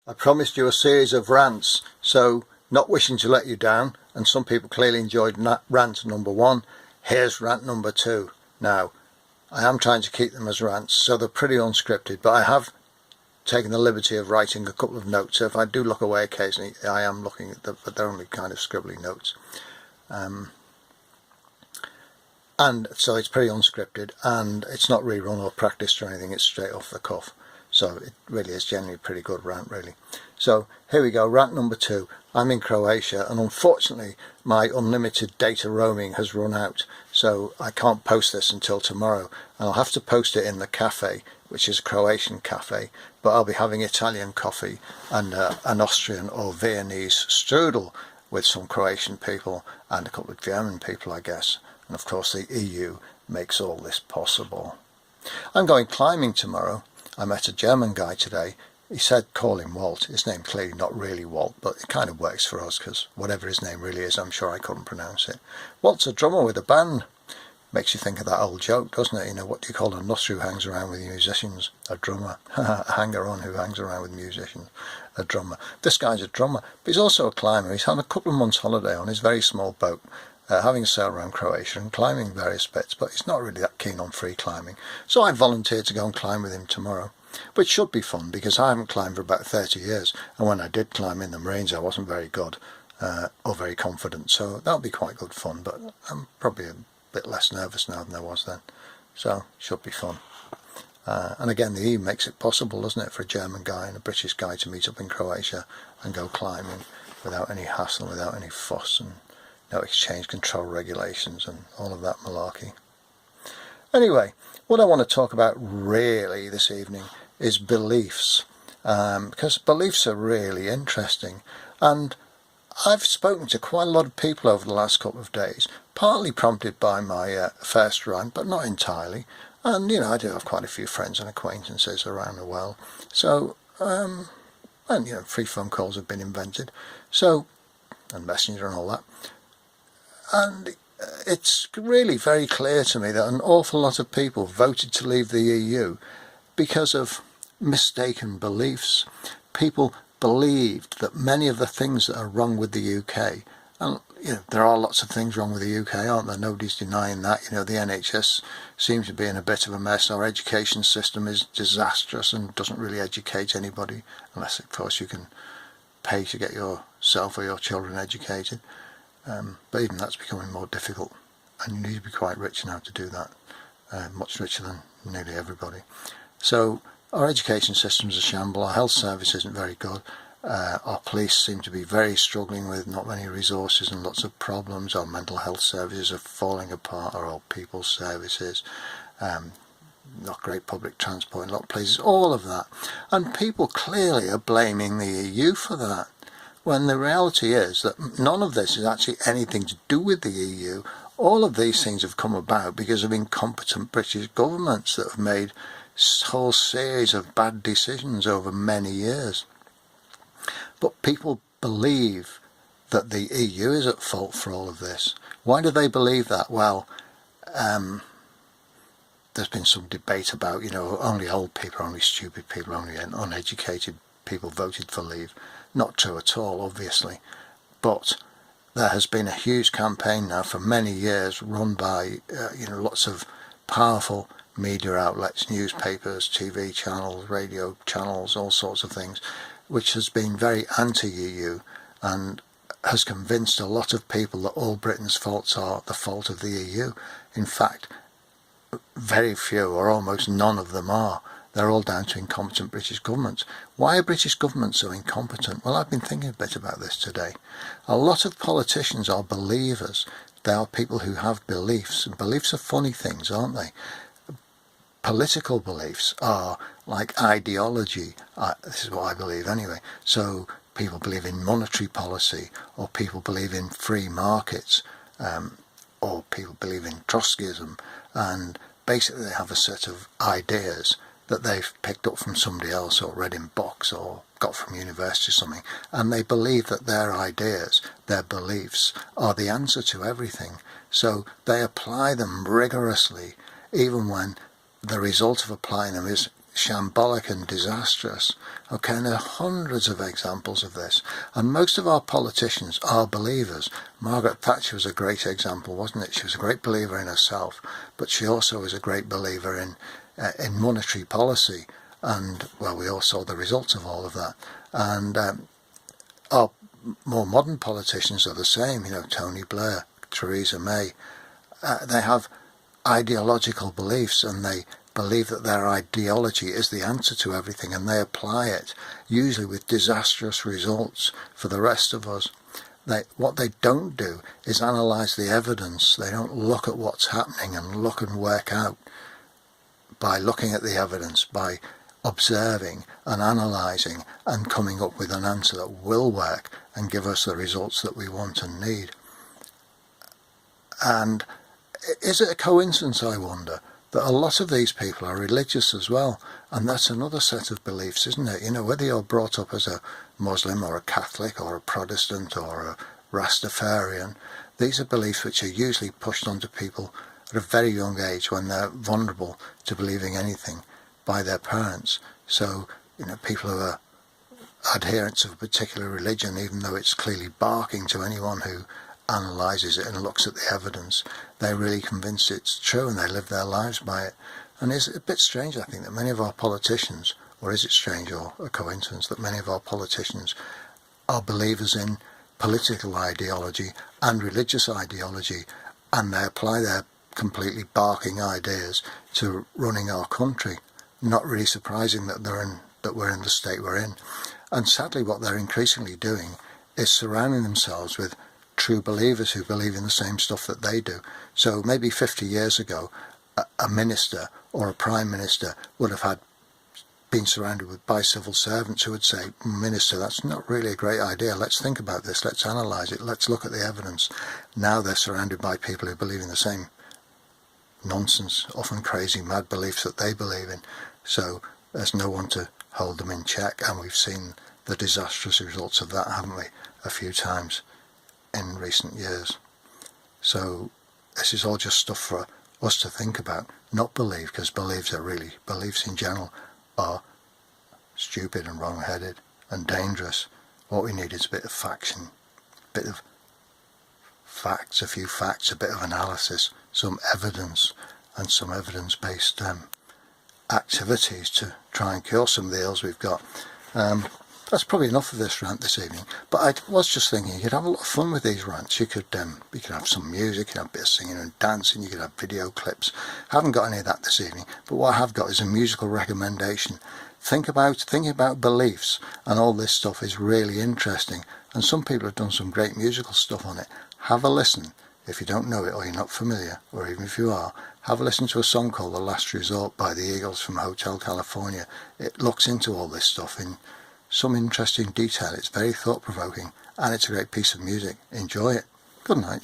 I promised you a series of rants, so not wishing to let you down, and some people clearly enjoyed rant number 1. Here's rant number 2. Now, I am trying to keep them as rants, so they're pretty unscripted, but I have taken the liberty of writing a couple of notes. So if I do look away occasionally, I am looking at them, but they're only kind of scribbly notes. And so it's pretty unscripted, and it's not rerun or practiced or anything, it's straight off the cuff. So it really is generally a pretty good rant, really. So here we go, rant number 2. I'm in Croatia, and unfortunately my unlimited data roaming has run out, so I can't post this until tomorrow. And I'll have to post it in the cafe, which is a Croatian cafe, but I'll be having Italian coffee and an Austrian or Viennese strudel with some Croatian people and a couple of German people, I guess. And of course the EU makes all this possible. I'm going climbing tomorrow. I met a German guy today. He said call him Walt. His name clearly not really Walt, but it kind of works for us because whatever his name really is, I'm sure I couldn't pronounce it. Walt's a drummer with a band. Makes you think of that old joke, doesn't it? You know, what do you call a nut who hangs around with musicians? A drummer. A hanger-on who hangs around with musicians. A drummer. This guy's a drummer, but he's also a climber. He's had a couple of months holiday on his very small boat, having a sail around Croatia and climbing various bits, but he's not really that keen on free climbing. So I volunteered to go and climb with him tomorrow, which should be fun because I haven't climbed for about 30 years, and when I did climb in the Marines I wasn't very good or very confident, so that'll be quite good fun, but I'm probably a bit less nervous now than I was then, so should be fun. And again, the EU makes it possible, doesn't it, for a German guy and a British guy to meet up in Croatia and go climbing without any hassle, without any fuss, and no exchange control regulations and all of that malarkey. Anyway, what I want to talk about really this evening is beliefs, because beliefs are really interesting, and I've spoken to quite a lot of people over the last couple of days, partly prompted by my first rant, but not entirely. And you know, I do have quite a few friends and acquaintances around the world, so and you know, free phone calls have been invented, so, and Messenger and all that. And it's really very clear to me that an awful lot of people voted to leave the EU because of mistaken beliefs. People believed that many of the things that are wrong with the UK, and you know, there are lots of things wrong with the UK, aren't there? Nobody's denying that. You know, the NHS seems to be in a bit of a mess. Our education system is disastrous and doesn't really educate anybody, unless of course you can pay to get yourself or your children educated. But even that's becoming more difficult, and you need to be quite rich now to do that, much richer than nearly everybody. So our education system's a shamble, our health service isn't very good, our police seem to be very struggling with not many resources and lots of problems, our mental health services are falling apart, our old people's services, not great public transport in a lot of places, all of that. And people clearly are blaming the EU for that, when the reality is that none of this is actually anything to do with the EU. All of these things have come about because of incompetent British governments that have made a whole series of bad decisions over many years. But people believe that the EU is at fault for all of this. Why do they believe that? Well, there's been some debate about, you know, only old people, only stupid people, only uneducated people voted for leave. Not true at all, obviously, but there has been a huge campaign now for many years run by you know, lots of powerful media outlets, newspapers, TV channels, radio channels, all sorts of things, which has been very anti-EU and has convinced a lot of people that all Britain's faults are the fault of the EU. In fact, very few or almost none of them are. They're all down to incompetent British governments. Why are British governments so incompetent? Well, I've been thinking a bit about this today. A lot of politicians are believers. They are people who have beliefs. And beliefs are funny things, aren't they? Political beliefs are like ideology. This is what I believe anyway. So people believe in monetary policy, or people believe in free markets, or people believe in Trotskyism. And basically they have a set of ideas that they've picked up from somebody else or read in books or got from university or something, and they believe that their ideas, their beliefs, are the answer to everything. So they apply them rigorously, even when the result of applying them is shambolic and disastrous. Okay, and there are hundreds of examples of this, and most of our politicians are believers. Margaret Thatcher was a great example, wasn't it? She was a great believer in herself, but she also was a great believer in monetary policy, and well, we all saw the results of all of that. And our more modern politicians are the same. You know, Tony Blair, Theresa May. They have ideological beliefs, and they believe that their ideology is the answer to everything, and they apply it, usually with disastrous results for the rest of us. What they don't do is analyse the evidence. They don't look at what's happening and look and work out by looking at the evidence, by observing and analysing and coming up with an answer that will work and give us the results that we want and need. And is it a coincidence, I wonder, that a lot of these people are religious as well? And that's another set of beliefs, isn't it? You know, whether you're brought up as a Muslim or a Catholic or a Protestant or a Rastafarian, these are beliefs which are usually pushed onto people at a very young age when they're vulnerable to believing anything by their parents. So, you know, people who are adherents of a particular religion, even though it's clearly barking to anyone who analyses it and looks at the evidence, they're really convinced it's true and they live their lives by it. And it's a bit strange, I think, that many of our politicians, or is it strange or a coincidence, that many of our politicians are believers in political ideology and religious ideology, and they apply their completely barking ideas to running our country. Not really surprising that we're in the state we're in. And sadly, what they're increasingly doing is surrounding themselves with true believers who believe in the same stuff that they do. So maybe 50 years ago, a minister or a prime minister would have been surrounded by civil servants who would say, "Minister, that's not really a great idea. Let's think about this. Let's analyse it. Let's look at the evidence." Now they're surrounded by people who believe in the same nonsense, often crazy, mad beliefs that they believe in. So there's no one to hold them in check, and we've seen the disastrous results of that, haven't we, a few times in recent years. So this is all just stuff for us to think about, not believe, because beliefs in general are stupid and wrong-headed and dangerous. What we need is a bit of faction, a bit of facts, a few facts, a bit of analysis, some evidence, and some evidence-based activities to try and cure some of the ills we've got. That's probably enough of this rant this evening, but I was just thinking you could have a lot of fun with these rants. You could have some music, you could have a bit of singing and dancing, you could have video clips. I haven't got any of that this evening, but what I have got is a musical recommendation. Thinking about beliefs and all this stuff is really interesting, and some people have done some great musical stuff on it. Have a listen. If you don't know it, or you're not familiar, or even if you are, have a listen to a song called The Last Resort by the Eagles from Hotel California. It looks into all this stuff in some interesting detail. It's very thought-provoking, and it's a great piece of music. Enjoy it. Good night.